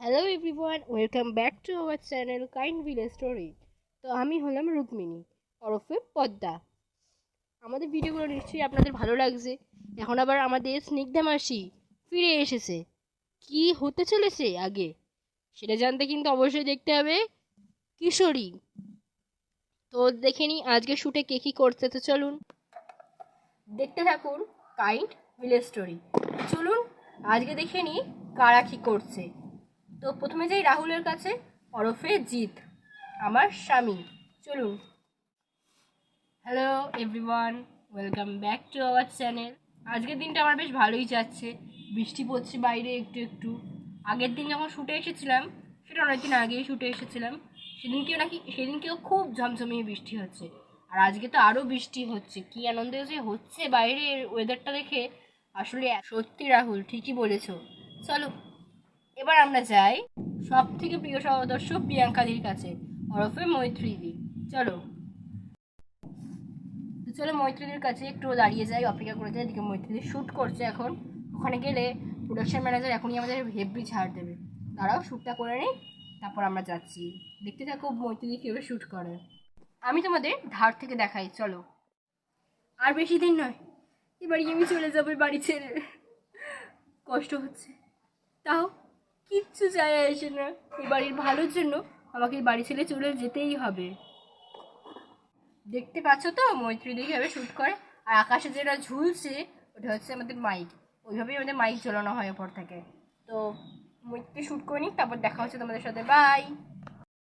Hello everyone, welcome back to our channel kind village story. তো আমি হলাম রুক্মিণী ওরফে পদ্মা। আমাদের ভিডিওগুলো নিশ্চয়ই আপনাদের ভালো লাগছে। এখন আবার আমাদের স্নিগ্ধা মাসি ফিরে এসেছে। কি হতে চলেছে আগে সেটা জানতে কিন্তু অবশ্যই দেখতে হবে কিশোরী। তো দেখে নিই আজকে শুটে কে কী করছে। তো চলুন দেখতে থাকুন কাইন্ড ভিলেজ স্টোরি। চলুন আজকে দেখে নিই কারা কী করছে। তো প্রথমে যাই রাহুলের কাছে, ওরফে জিৎ, আমার স্বামী। চলুন। Hello everyone, welcome back to our channel. আজকের দিনটা আমার বেশ ভালোই যাচ্ছে। বৃষ্টি পড়ছে বাইরে একটু একটু। আগের দিন যখন শুটে এসেছিলাম, সেটা অনেকদিন আগেই শুটে এসেছিলাম, সেদিনকেও খুব ঝমঝমিয়ে বৃষ্টি হচ্ছে। আর আজকে তো আরও বৃষ্টি হচ্ছে। কি আনন্দ যে হচ্ছে বাইরের ওয়েদারটা দেখে। আসলে সত্যি রাহুল ঠিকই বলেছো। চলো এবার আমরা যাই সব থেকে প্রিয় সদস্য প্রিয়াঙ্কাদির কাছে, ওরফে মৈত্রীদি। চলো চলো মৈত্রীদির কাছে একটু দাঁড়িয়ে যাই, অপেক্ষা করে যাই। এদিকে মৈত্রীদি শ্যুট করছে এখন। ওখানে গেলে প্রোডাকশন ম্যানেজার এখনই আমাদের হেভি ছাড় দেবে। তারাও শ্যুটটা করে নিই, তারপর আমরা যাচ্ছি। দেখতে থাকো মৈত্রীদি কীভাবে শ্যুট করে। আমি তোমাদের ধার থেকে দেখাই, চলো। আর বেশি দিন নয়, এবারই আমি চলে যাবো বাড়ি ছেড়ে। কষ্ট হচ্ছে, তাও কিচ্ছু যায় আসে না। এই বাড়ির ভালোর জন্য আমাকে এই বাড়ি ছেড়ে চলে যেতেই হবে। দেখতে পাচ্ছ তো মৈত্রী দেখে শ্যুট করে। আর আকাশে যেটা ঝুলছে ওটা হচ্ছে আমাদের মাইক। ওইভাবেই আমাদের মাইক ঝোলানো হয় ওপর থেকে। তো মৈত্রী শ্যুট করে নিই, তারপর দেখা হচ্ছে তোমাদের সাথে। বাই।